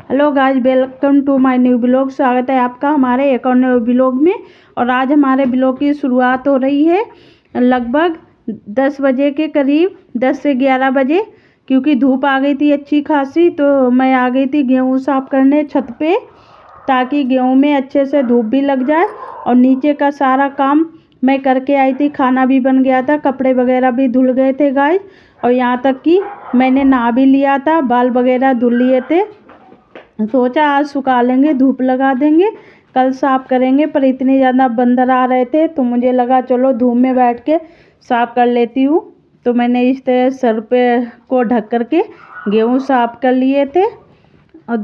Hello guys, welcome to my new blog. स्वागत है आपका हमारे एक और न्यू ब्लॉग में। और आज हमारे ब्लॉग की शुरुआत हो रही है लगभग 10 बजे के करीब, 10 से 11 बजे, क्योंकि धूप आ गई थी अच्छी खासी। तो मैं आ गई थी गेहूँ साफ़ करने छत पे, ताकि गेहूँ में अच्छे से धूप भी लग जाए। और नीचे का सारा काम मैं करके आई थी, खाना भी बन गया था, कपड़े वगैरह भी धुल गए थे गाइस। और यहाँ तक कि मैंने नहा भी लिया था, बाल वगैरह धुल लिए थे। सोचा आज सुखा लेंगे, धूप लगा देंगे, कल साफ़ करेंगे। पर इतने ज़्यादा बंदर आ रहे थे तो मुझे लगा चलो धूप में बैठ के साफ़ कर लेती हूँ। तो मैंने इस तरह सर पे को ढक करके गेहूँ साफ़ कर लिए थे। और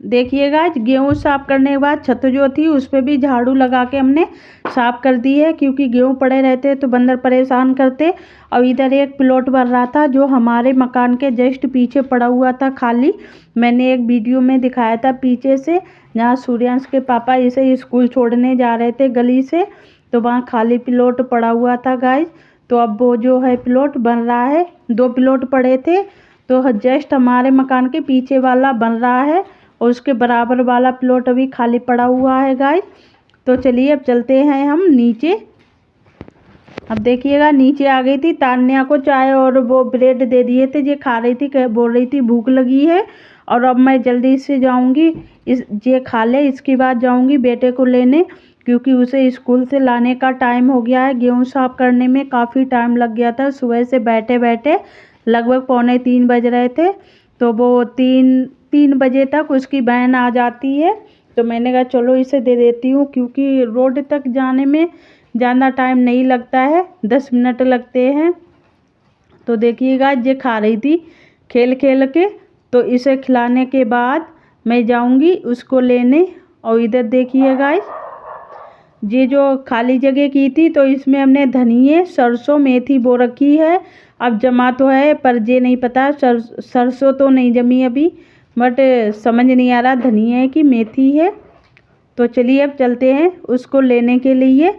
देखिएगा, गेहूँ साफ़ करने के बाद छत जो थी उस पर भी झाड़ू लगा के हमने साफ़ कर दी है, क्योंकि गेहूँ पड़े रहते तो बंदर परेशान करते। और इधर एक प्लॉट बन रहा था जो हमारे मकान के जस्ट पीछे पड़ा हुआ था खाली। मैंने एक वीडियो में दिखाया था पीछे से, जहाँ सूर्यांश के पापा इसे स्कूल छोड़ने जा रहे थे गली से, तो वहाँ खाली प्लॉट पड़ा हुआ था गाइस। तो अब वो जो है प्लॉट बन रहा है, 2 प्लॉट पड़े थे, तो जस्ट हमारे मकान के पीछे वाला बन रहा है और उसके बराबर वाला प्लॉट अभी खाली पड़ा हुआ है गाइस। तो चलिए अब चलते हैं हम नीचे। अब देखिएगा, नीचे आ गई थी, तान्या को चाय और वो ब्रेड दे दिए थे, ये खा रही थी, बोल रही थी भूख लगी है। और अब मैं जल्दी से जाऊंगी, ये खा ले, इसके बाद जाऊंगी बेटे को लेने, क्योंकि उसे स्कूल से लाने का टाइम हो गया है। गेहूँ साफ़ करने में काफ़ी टाइम लग गया था, सुबह से बैठे बैठे लगभग 2:45 बज रहे थे। तो वो 3 बजे तक उसकी बहन आ जाती है। तो मैंने कहा चलो इसे दे देती हूँ, क्योंकि रोड तक जाने में ज़्यादा टाइम नहीं लगता है, 10 मिनट लगते हैं। तो देखिएगा, ये खा रही थी खेल खेल के। तो इसे खिलाने के बाद मैं जाऊंगी उसको लेने। और इधर देखिएगा, ये जो खाली जगह की थी तो इसमें हमने धनिए, सरसों, मेथी बो रखी है। अब जमा तो है पर ये नहीं पता, सरसों तो नहीं जमी अभी, बट समझ नहीं आ रहा धनिया है कि मेथी है। तो चलिए अब चलते हैं उसको लेने के लिए।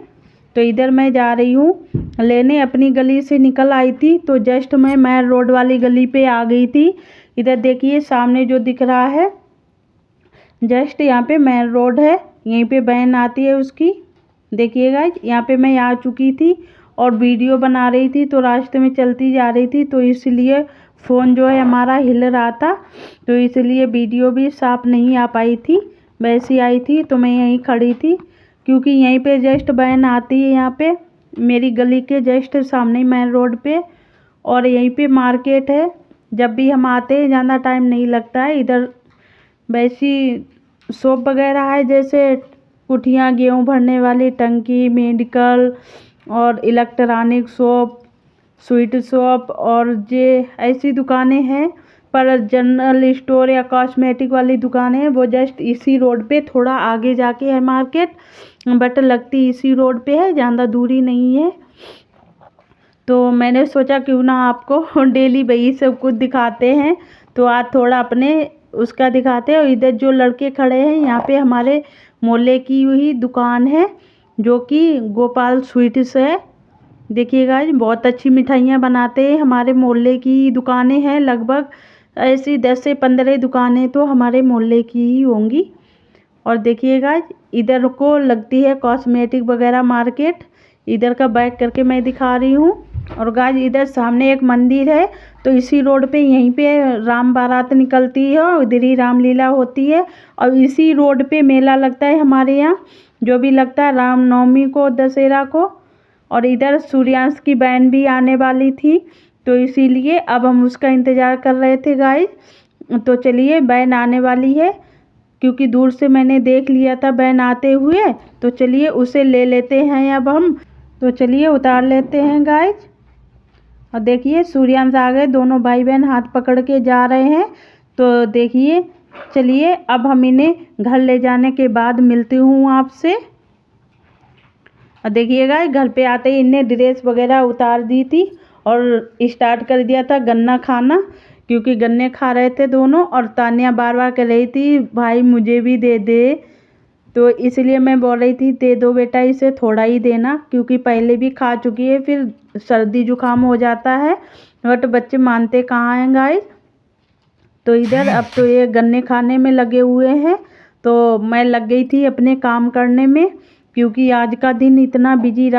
तो इधर मैं जा रही हूँ लेने, अपनी गली से निकल आई थी तो जस्ट मैं मेन रोड वाली गली पे आ गई थी। इधर देखिए सामने जो दिख रहा है, जस्ट यहाँ पे मेन रोड है, यहीं पे बहन आती है उसकी। देखिएगा, यहाँ पे मैं आ चुकी थी और वीडियो बना रही थी, तो रास्ते में चलती जा रही थी, तो इसलिए फ़ोन जो है हमारा हिल रहा था, तो इसलिए वीडियो भी साफ नहीं आ पाई थी। वैसी आई थी तो मैं यहीं खड़ी थी, क्योंकि यहीं पे जस्ट बहन आती है, यहाँ पे मेरी गली के जस्ट सामने मेन रोड पे। और यहीं पे मार्केट है, जब भी हम आते हैं ज़्यादा टाइम नहीं लगता है। इधर वैसी शॉप वगैरह है, जैसे कुठियाँ, गेहूँ भरने वाली टंकी, मेडिकल और इलेक्ट्रॉनिक शॉप, स्वीट शॉप, और ये ऐसी दुकानें हैं। पर जनरल स्टोर या कॉस्मेटिक वाली दुकानें हैं वो जस्ट इसी रोड पे थोड़ा आगे जाके है मार्केट, बट लगती इसी रोड पे है, ज़्यादा दूरी नहीं है। तो मैंने सोचा क्यों ना आपको डेली वही सब कुछ दिखाते हैं, तो आज थोड़ा अपने उसका दिखाते हैं। और इधर जो लड़के खड़े हैं, यहाँ पे हमारे मोहल्ले की ही दुकान है, जो कि गोपाल स्वीट्स है। देखिएगा, बहुत अच्छी मिठाइयाँ बनाते हैं, हमारे मोहल्ले की दुकानें हैं। लगभग ऐसी 10 से 15 दुकानें तो हमारे मोहल्ले की ही होंगी। और देखिएगा, इधर को लगती है कॉस्मेटिक वगैरह मार्केट। इधर का बैक करके मैं दिखा रही हूँ। और गाइस, इधर सामने एक मंदिर है, तो इसी रोड पे यहीं पे राम बारात निकलती है और इधर ही रामलीला होती है। और इसी रोड पे मेला लगता है हमारे यहाँ, जो भी लगता है रामनवमी को, दशहरा को। और इधर सूर्यांश की बहन भी आने वाली थी, तो इसीलिए अब हम उसका इंतज़ार कर रहे थे गाइस। तो चलिए, बहन आने वाली है, क्योंकि दूर से मैंने देख लिया था बहन आते हुए, तो चलिए उसे ले लेते हैं अब हम। तो चलिए उतार लेते हैं गाइस। और देखिए सूर्यांश आ गए, दोनों भाई बहन हाथ पकड़ के जा रहे हैं। तो देखिए, चलिए अब हम इन्हें घर ले जाने के बाद मिलती हूँ आपसे। और देखिएगा, घर पे आते ही इन्हें ड्रेस वगैरह उतार दी थी और स्टार्ट कर दिया था गन्ना खाना, क्योंकि गन्ने खा रहे थे दोनों। और तान्या बार बार कह रही थी भाई मुझे भी दे दे, तो इसलिए मैं बोल रही थी दे दो बेटा, इसे थोड़ा ही देना, क्योंकि पहले भी खा चुकी है, फिर सर्दी जुकाम हो जाता है। बट बच्चे मानते कहाँ हैं गाइस। तो इधर अब तो ये गन्ने खाने में लगे हुए हैं। तो मैं लग गई थी अपने काम करने में, क्योंकि आज का दिन इतना बिजी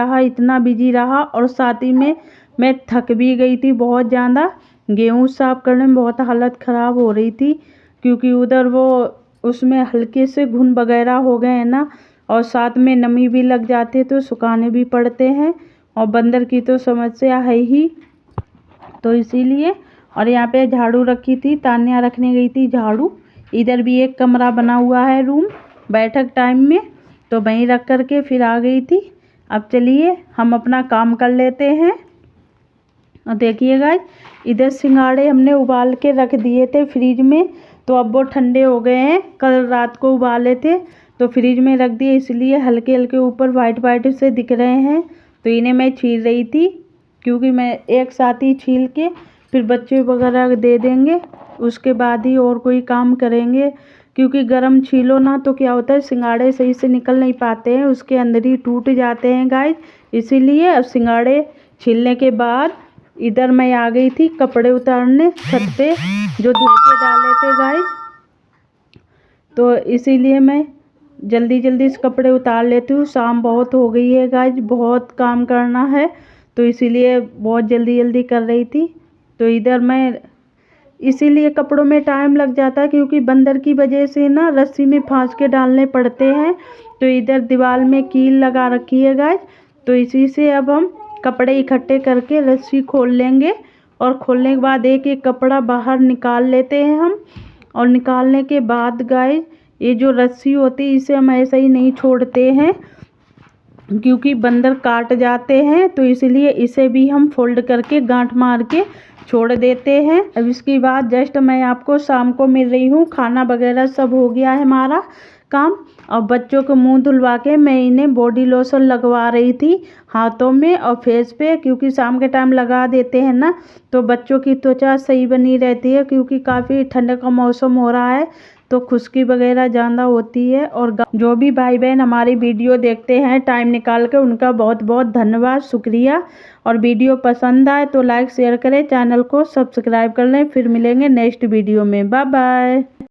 रहा और साथ ही में मैं थक भी गई थी बहुत ज़्यादा। गेहूँ साफ करने में बहुत हालत ख़राब हो रही थी, क्योंकि उधर वो उसमें हल्के से घुन वगैरह हो गए हैं ना, और साथ में नमी भी लग जाती है तो सुखाने भी पड़ते हैं, और बंदर की तो समस्या है ही, तो इसीलिए। और यहाँ पे झाड़ू रखी थी, तानिया रखने गई थी झाड़ू। इधर भी एक कमरा बना हुआ है रूम बैठक टाइम में, तो वहीं रख कर के फिर आ गई थी। अब चलिए हम अपना काम कर लेते हैं। और देखिए गाइस, इधर सिंघाड़े हमने उबाल के रख दिए थे फ्रिज में, तो अब वो ठंडे हो गए हैं। कल रात को उबाले थे तो फ्रिज में रख दिए, इसलिए हल्के हल्के ऊपर वाइट वाइट से दिख रहे हैं। तो इन्हें मैं छील रही थी, क्योंकि मैं एक साथ ही छील के फिर बच्चे वगैरह दे देंगे, उसके बाद ही और कोई काम करेंगे। क्योंकि गरम छीलो ना तो क्या होता है, सिंघाड़े सही से निकल नहीं पाते हैं, उसके अंदर ही टूट जाते हैं गाइस। इसीलिए अब सिंघाड़े छीलने के बाद इधर मैं आ गई थी कपड़े उतारने छत पे, जो धुल के डाले थे गाइस। तो इसीलिए मैं जल्दी जल्दी से कपड़े उतार लेती हूँ। शाम बहुत हो गई है गाइस, बहुत काम करना है, तो इसीलिए बहुत जल्दी जल्दी कर रही थी। तो इधर मैं इसीलिए कपड़ों में टाइम लग जाता है, क्योंकि बंदर की वजह से ना रस्सी में फांस के डालने पड़ते हैं। तो इधर दीवार में कील लगा रखी है गाइस, तो इसी से अब हम कपड़े इकट्ठे करके रस्सी खोल लेंगे, और खोलने के बाद एक एक कपड़ा बाहर निकाल लेते हैं हम। और निकालने के बाद गाइस, ये जो रस्सी होती है इसे हम ऐसे ही नहीं छोड़ते हैं, क्योंकि बंदर काट जाते हैं, तो इसलिए इसे भी हम फोल्ड करके गांठ मार के छोड़ देते हैं। अब इसके बाद जस्ट मैं आपको शाम को मिल रही हूँ। खाना वगैरह सब हो गया है हमारा काम, और बच्चों को मुंह धुलवा के मैं इन्हें बॉडी लोशन लगवा रही थी हाथों में और फेस पे, क्योंकि शाम के टाइम लगा देते हैं ना तो बच्चों की त्वचा सही बनी रहती है, क्योंकि काफ़ी ठंड का मौसम हो रहा है तो खुश्की वगैरह ज़्यादा होती है। और जो भी भाई बहन हमारी वीडियो देखते हैं टाइम निकाल कर, उनका बहुत बहुत धन्यवाद, शुक्रिया। और वीडियो पसंद आए तो लाइक शेयर करें, चैनल को सब्सक्राइब कर लें। फिर मिलेंगे नेक्स्ट वीडियो में, बाय बाय।